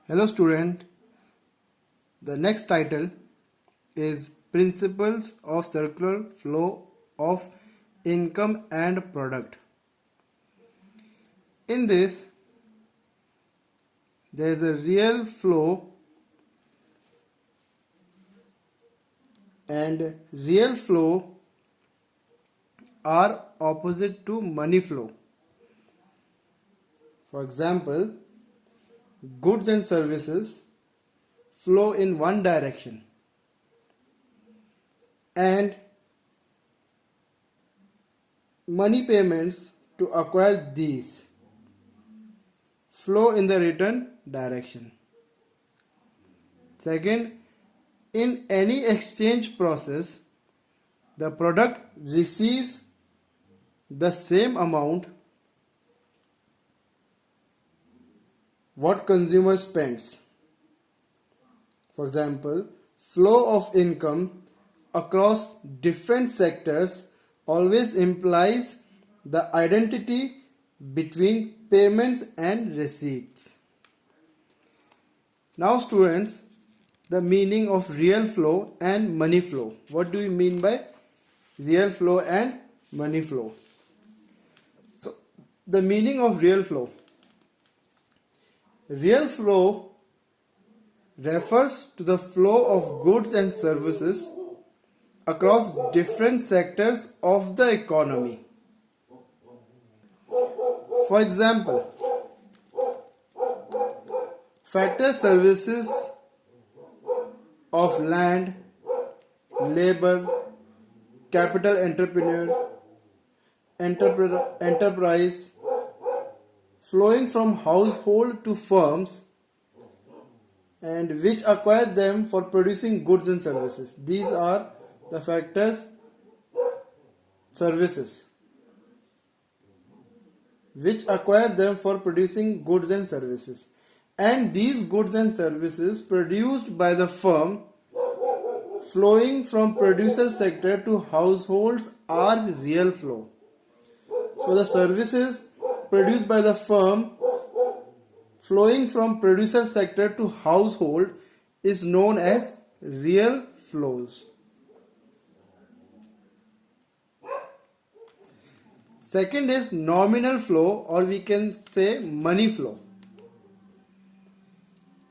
Hello student, the next title is Principles of Circular Flow of Income and Product. In this, there is a real flow and real flow are opposite to money flow. For example, goods and services flow in one direction and money payments to acquire these flow in the return direction. Second, in any exchange process, the product receives the same amount what consumer spends. For example, flow of income across different sectors always implies the identity between payments and receipts. Now students, the meaning of real flow and money flow. What do we mean by real flow and money flow? So, the meaning of real flow. Real flow refers to the flow of goods and services across different sectors of the economy. For example, factor services of land, labor, capital enterprise, flowing from household to firms and which acquire them for producing goods and services. These are the factors services which acquire them for producing goods and services. And these goods and services produced by the firm flowing from producer sector to households are real flow. So the services produced by the firm flowing from producer sector to household is known as real flows. Second is nominal flow, or we can say money flow.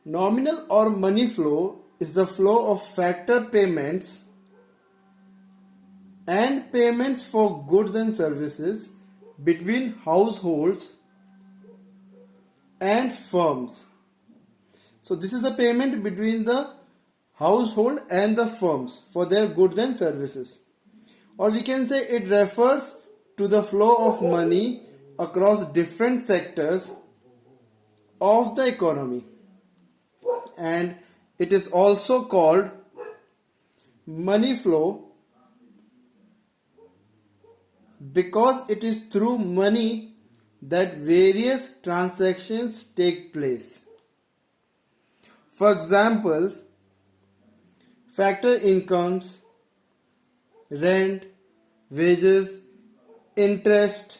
Nominal or money flow is the flow of factor payments and payments for goods and services between households and firms. So this is the payment between the household and the firms for their goods and services. Or we can say it refers to the flow of money across different sectors of the economy. And it is also called money flow because it is through money that various transactions take place. For example, factor incomes, rent, wages, interest,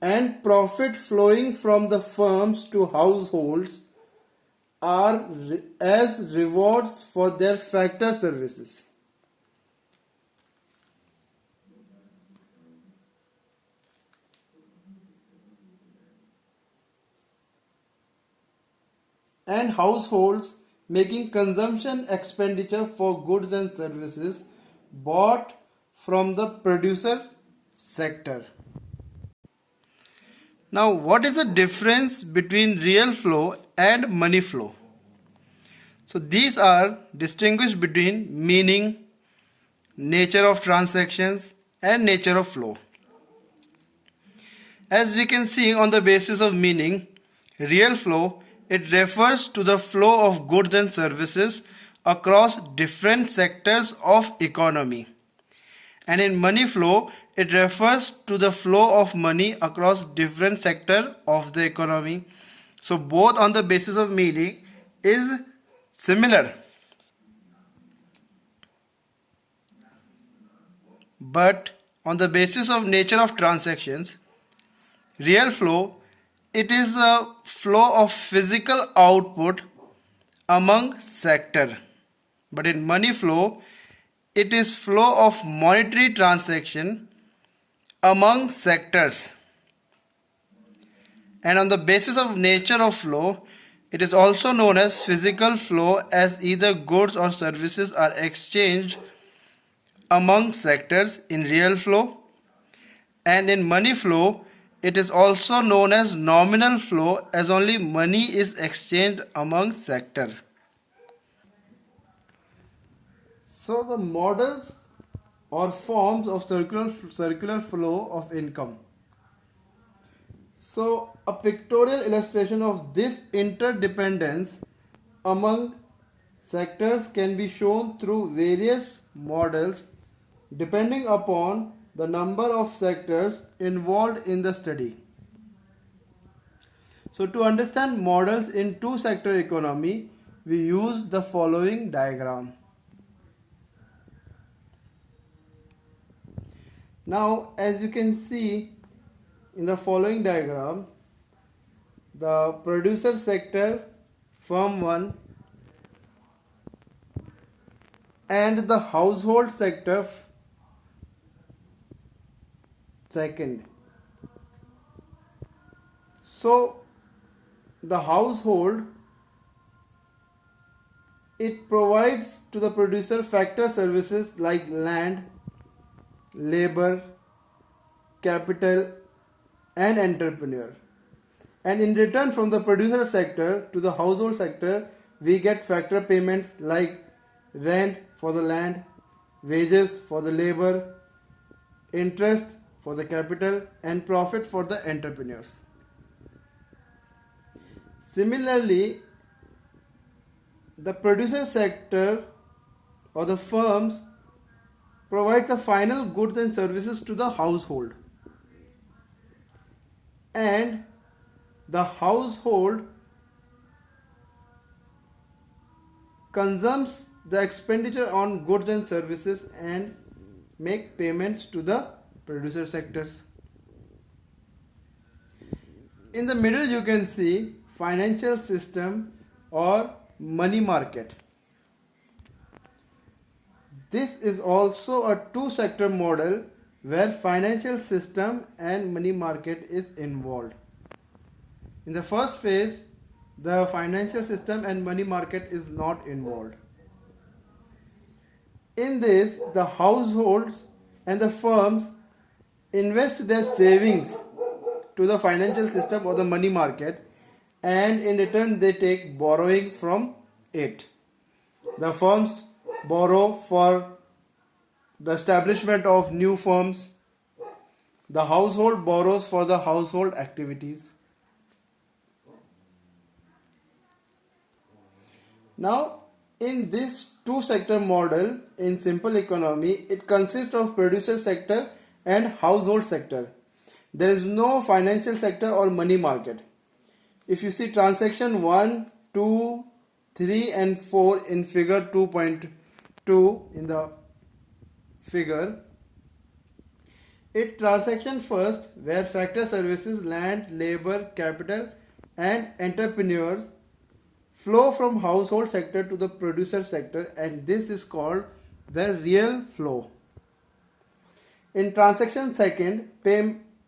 and profit flowing from the firms to households are as rewards for their factor services. And households making consumption expenditure for goods and services bought from the producer sector. Now, what is the difference between real flow and money flow? So, these are distinguished between meaning, nature of transactions, and nature of flow. As we can see on the basis of meaning, real flow, it refers to the flow of goods and services across different sectors of economy. And in money flow, it refers to the flow of money across different sectors of the economy. So both on the basis of meaning is similar. But on the basis of nature of transactions, real flow it is a flow of physical output among sector. But in money flow, it is flow of monetary transaction among sectors. And on the basis of nature of flow, it is also known as physical flow, as either goods or services are exchanged among sectors in real flow. And in money flow, it is also known as nominal flow, as only money is exchanged among sector. So the models or forms of circular flow of income. So a pictorial illustration of this interdependence among sectors can be shown through various models depending upon the number of sectors involved in the study. So to understand models in two-sector economy, we use the following diagram. Now, as you can see in the following diagram, the producer sector, firm 1, and the household sector, second. So the household, it provides to the producer factor services like land, labor, capital, and entrepreneur. And in return from the producer sector to the household sector, we get factor payments like rent for the land, wages for the labor, interest for the capital, and profit for the entrepreneurs. Similarly, the producer sector or the firms provide the final goods and services to the household, and the household consumes the expenditure on goods and services and make payments to the producer sectors. In the middle you can see financial system or money market. This is also a two-sector model where financial system and money market is involved. In the first phase, the financial system and money market is not involved. In this, the households and the firms invest their savings to the financial system or the money market, and in return they take borrowings from it. The firms borrow for the establishment of new firms. The household borrows for the household activities. Now, in this two-sector model in simple economy, it consists of producer sector and household sector. There is no financial sector or money market. If you see transaction 1, 2, 3 and 4 in figure 2.2 in the figure, it transaction first where factor services, land, labor, capital and entrepreneurs flow from household sector to the producer sector, and this is called the real flow. In transaction second,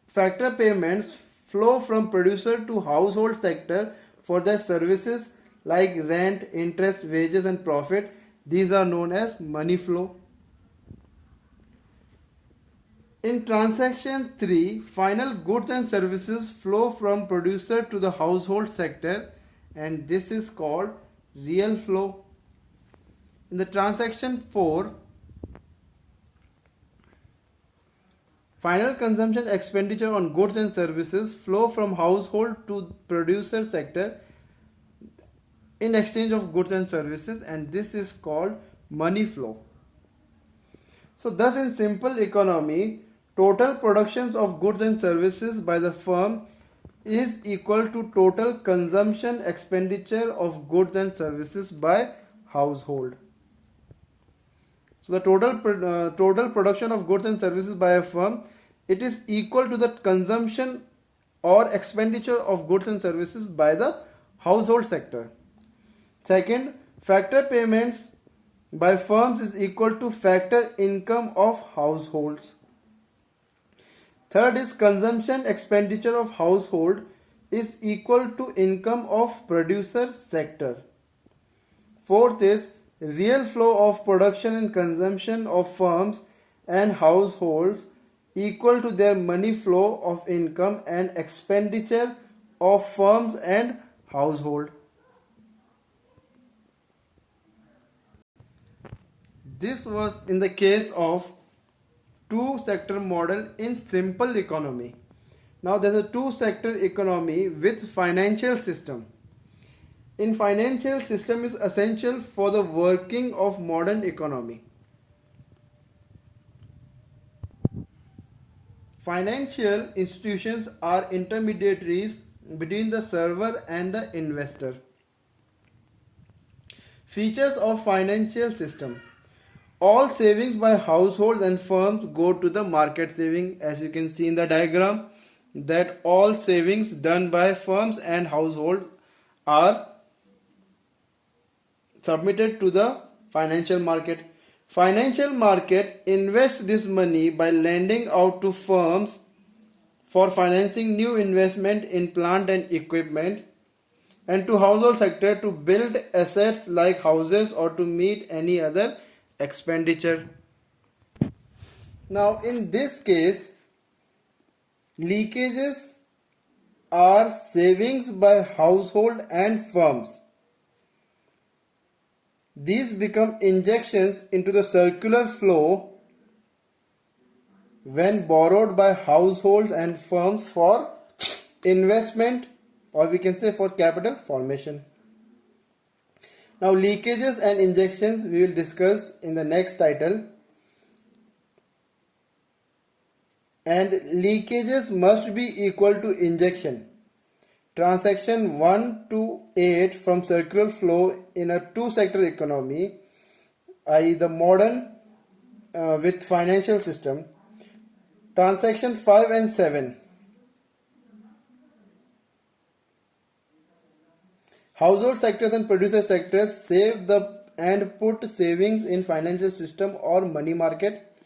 factor payments flow from producer to household sector for their services like rent, interest, wages and profit. These are known as money flow. In transaction 3, final goods and services flow from producer to the household sector, and this is called real flow. In the transaction 4, final consumption expenditure on goods and services flow from household to producer sector in exchange of goods and services, and this is called money flow. So thus in simple economy, total productions of goods and services by the firm is equal to total consumption expenditure of goods and services by household. So the total production of goods and services by a firm, it is equal to the consumption or expenditure of goods and services by the household sector. Second, factor payments by firms is equal to factor income of households. Third is consumption expenditure of household is equal to income of producer sector. Fourth is real flow of production and consumption of firms and households equal to their money flow of income and expenditure of firms and household. This was in the case of two sector model in simple economy. Now there is a two sector economy with financial system. In financial system is essential for the working of modern economy. Financial institutions are intermediaries between the server and the investor. Features of financial system. All savings by households and firms go to the market saving, as you can see in the diagram, that all savings done by firms and households are submitted to the financial market. Financial market invests this money by lending out to firms for financing new investment in plant and equipment, and to household sector to build assets like houses or to meet any other expenditure. Now in this case, leakages are savings by household and firms. These become injections into the circular flow when borrowed by households and firms for investment, or we can say for capital formation. Now leakages and injections we will discuss in the next title. And leakages must be equal to injection. Transaction 1 to 8 from circular flow in a two-sector economy, i.e. the modern with financial system. Transaction 5 and 7. Household sectors and producer sectors save and put savings in financial system or money market.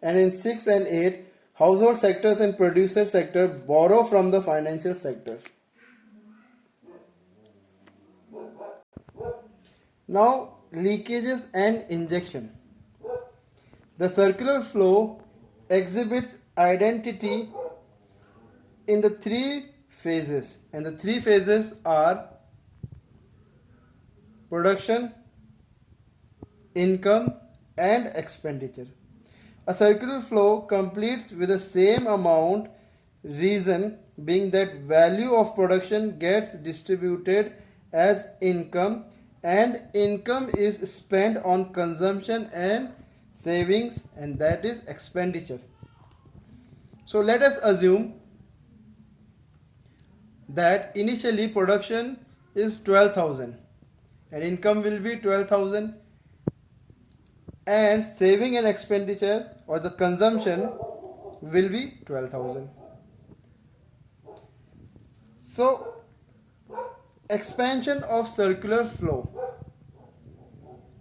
And in 6 and 8, household sectors and producer sector borrow from the financial sector. Now leakages and injection. The circular flow exhibits identity in the three phases, and the three phases are production, income and expenditure. A circular flow completes with the same amount, reason being that value of production gets distributed as income, and income is spent on consumption and savings, and that is expenditure. So let us assume that initially production is 12,000 and income will be 12,000, and saving and expenditure or the consumption will be 12,000. So expansion of circular flow,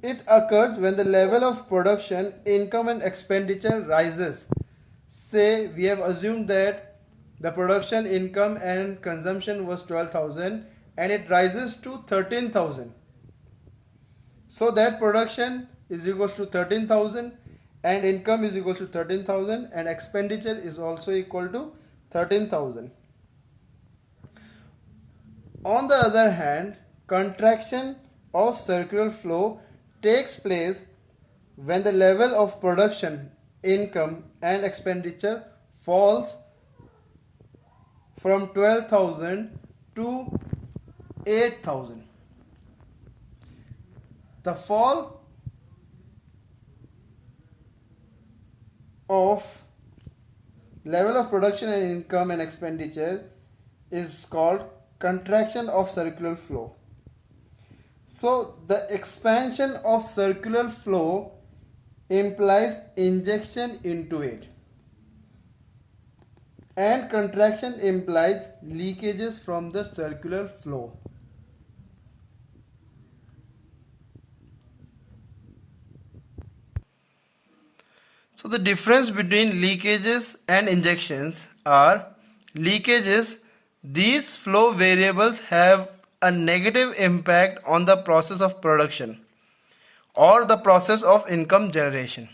it occurs when the level of production, income and expenditure rises. Say we have assumed that the production, income and consumption was 12,000 and it rises to 13,000. So that production is equal to 13,000 and income is equal to 13,000 and expenditure is also equal to 13,000. On the other hand, contraction of circular flow takes place when the level of production, income and expenditure falls from 12,000 to 8,000. The fall of level of production and income and expenditure is called contraction of circular flow. So the expansion of circular flow implies injection into it. and contraction implies leakages from the circular flow. So the difference between leakages and injections are leakages, these flow variables have a negative impact on the process of production or the process of income generation.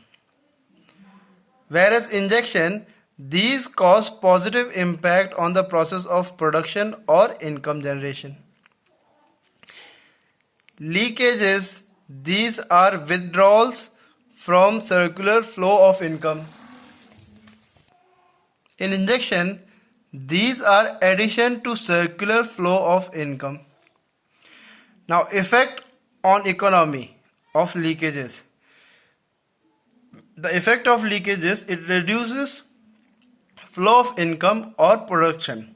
Whereas injection, these cause positive impact on the process of production or income generation. Leakages, these are withdrawals from circular flow of income. In injection, these are addition to circular flow of income. Now, effect on economy of leakages. The effect of leakages, it reduces flow of income or production.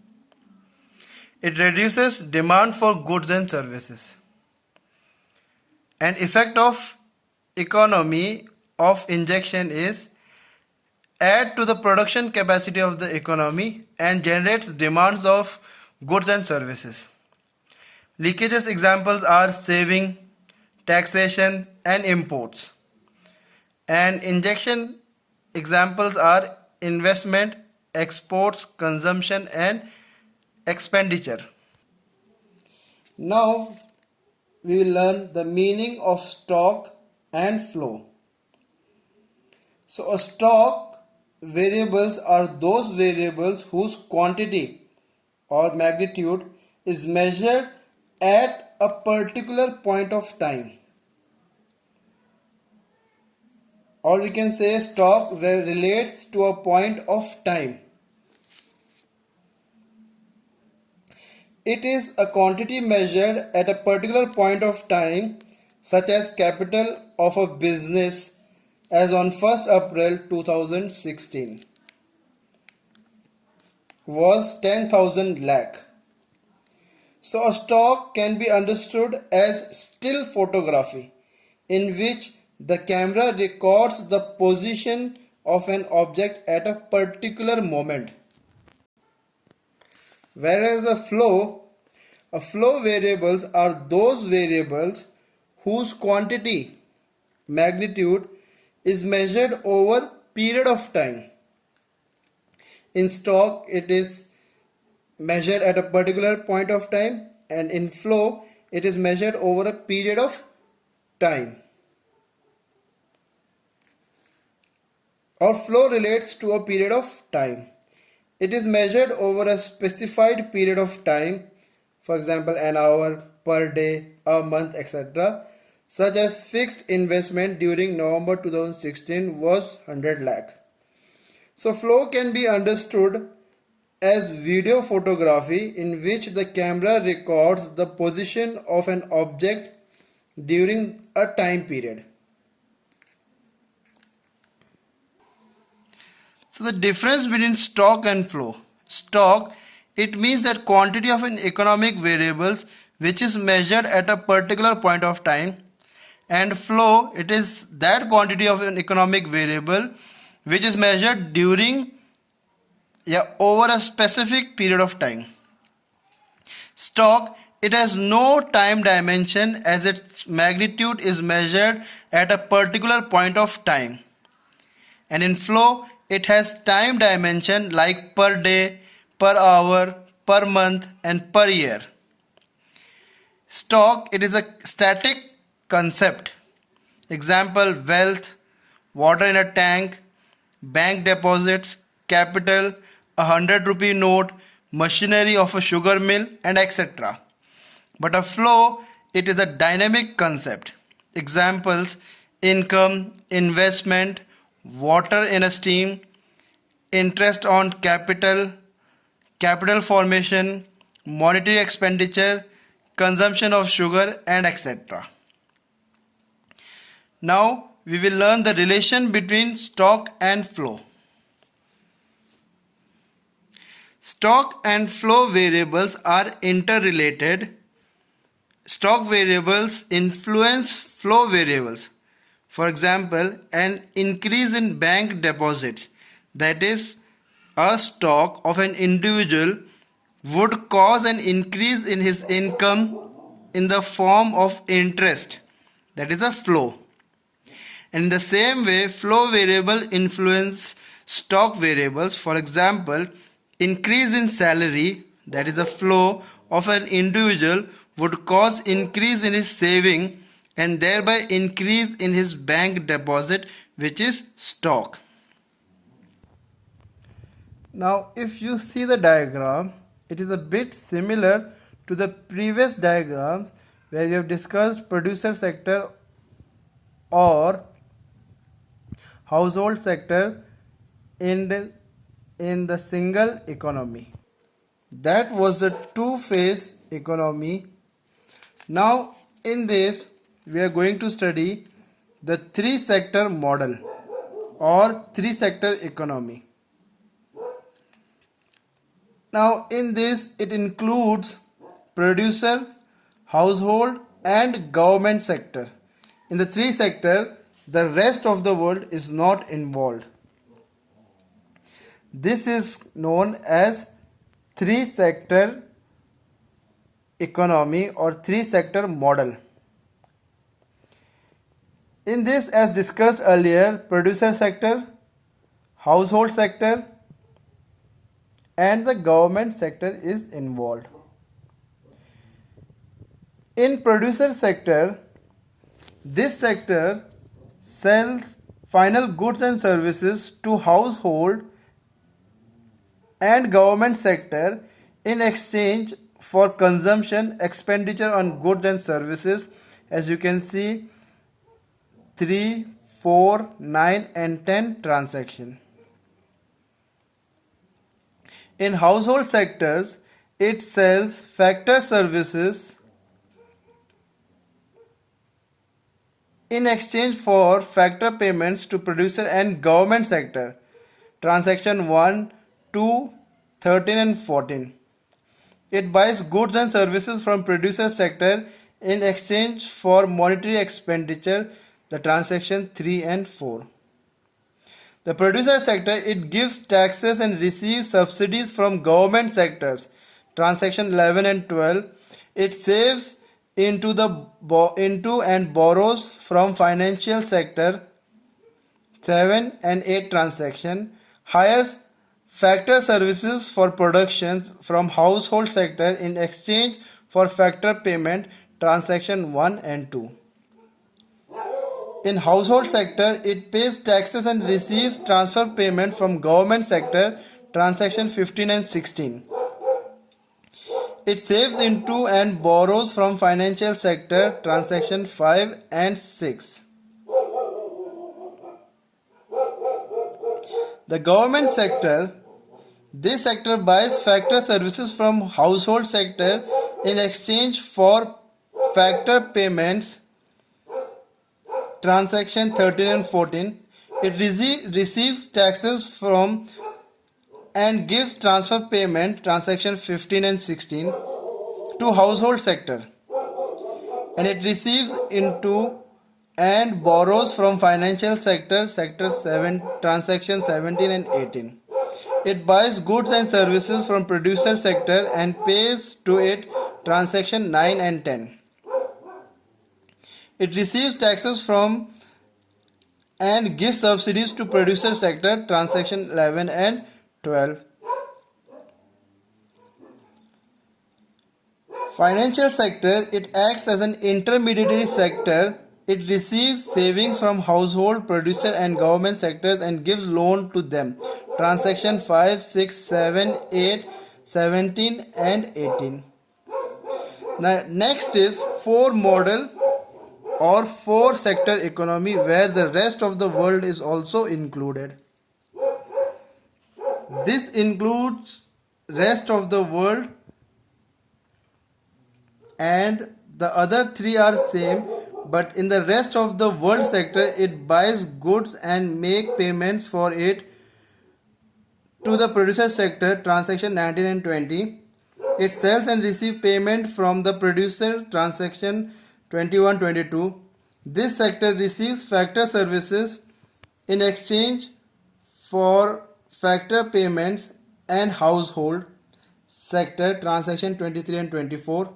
It reduces demand for goods and services. An effect of economy of injection is add to the production capacity of the economy and generates demands of goods and services. Leakages examples are saving, taxation and imports. And injection examples are investment, exports, consumption and expenditure. Now we will learn the meaning of stock and flow. So a stock variables are those variables whose quantity or magnitude is measured at a particular point of time. Or we can say stock relates to a point of time. It is a quantity measured at a particular point of time, such as capital of a business as on 1st April 2016 was 10,000 lakh. So a stock can be understood as still photography in which the camera records the position of an object at a particular moment. Whereas a flow variables are those variables whose quantity, magnitude is measured over period of time. In stock, it is measured at a particular point of time, and in flow, it is measured over a period of time. Or flow relates to a period of time. It is measured over a specified period of time, for example an hour, per day, a month, etc. Such as fixed investment during November 2016 was 100 lakh. So flow can be understood as video photography in which the camera records the position of an object during a time period. So the difference between stock and flow. Stock, it means that quantity of an economic variables which is measured at a particular point of time, and flow, it is that quantity of an economic variable which is measured during over a specific period of time. Stock, it has no time dimension as its magnitude is measured at a particular point of time. And in flow, it has time dimension like per day, per hour, per month and per year. Stock, it is a static concept. Example, wealth, water in a tank, bank deposits, capital, 100 rupee note, machinery of a sugar mill and etc. But a flow, it is a dynamic concept. Examples, income, investment, water in a stream, interest on capital, capital formation, monetary expenditure, consumption of sugar and etc. Now we will learn the relation between stock and flow. Stock and flow variables are interrelated. Stock variables influence flow variables. For example, an increase in bank deposits, that is a stock of an individual would cause an increase in his income in the form of interest, that is a flow. In the same way, flow variable influence stock variables. For example, increase in salary, that is a flow of an individual, would cause increase in his saving and thereby increase in his bank deposit, which is stock. Now if you see the diagram, it is a bit similar to the previous diagrams where we have discussed producer sector or household sector in the single economy. That was the two-phase economy. Now in this we are going to study the three-sector model or three-sector economy. Now in this it includes producer, household and government sector. In the three sector, the rest of the world is not involved. This is known as three-sector economy or three-sector model. In this, as discussed earlier, producer sector, household sector and the government sector is involved. In producer sector, this sector sells final goods and services to household and government sector in exchange for consumption expenditure on goods and services, as you can see 3, 4, 9 and 10 transaction. In household sectors, it sells factor services in exchange for factor payments to producer and government sector. Transaction 1, 2, 13 and 14. It buys goods and services from producer sector in exchange for monetary expenditure, the transaction 3 and 4. The producer sector, it gives taxes and receives subsidies from government sectors, transaction 11 and 12. It saves into and borrows from financial sector, 7 and 8 transaction. Hires factor services for productions from household sector in exchange for factor payment, transaction 1 and 2. In household sector, it pays taxes and receives transfer payment from government sector, transaction 15 and 16. It saves into and borrows from financial sector, transaction 5 and 6. The government sector, this sector buys factor services from household sector in exchange for factor payments, transaction 13 and 14. It receives taxes from and gives transfer payment, transaction 15 and 16, to household sector, and it receives into and borrows from financial sector, sector 7, transaction 17 and 18. It buys goods and services from producer sector and pays to it, transaction 9 and 10. It receives taxes from and gives subsidies to producer sector, transaction 11 and 12. Financial sector, it acts as an intermediary sector. It receives savings from household, producer and government sectors and gives loan to them. Transaction 5, 6, 7, 8, 17 and 18. Now next is 4 model or 4 sector economy, where the rest of the world is also included. This includes rest of the world, and the other 3 are same, but in the rest of the world sector it buys goods and make payments for it to the producer sector, transaction 19 and 20. It sells and receives payment from the producer, transaction 21, 22. This sector receives factor services in exchange for factor payments and household sector transaction 23 and 24.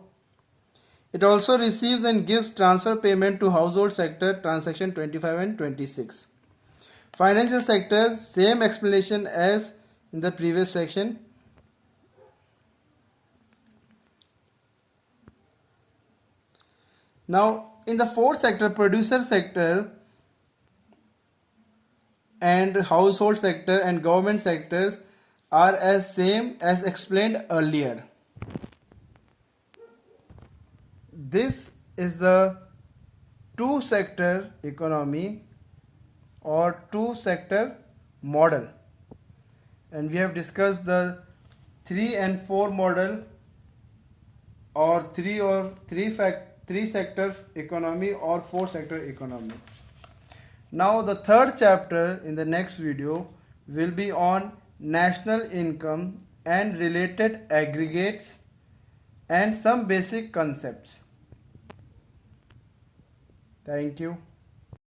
It also receives and gives transfer payment to household sector transaction 25 and 26. Financial sector, same explanation as in the previous section. Now in the fourth sector, producer sector and household sector and government sectors are as same as explained earlier. This is the two sector economy or two sector model, and we have discussed the 3 and 4 model or three sector economy or 4 sector economy. Now the third chapter in the next video will be on national income and related aggregates and some basic concepts. Thank you.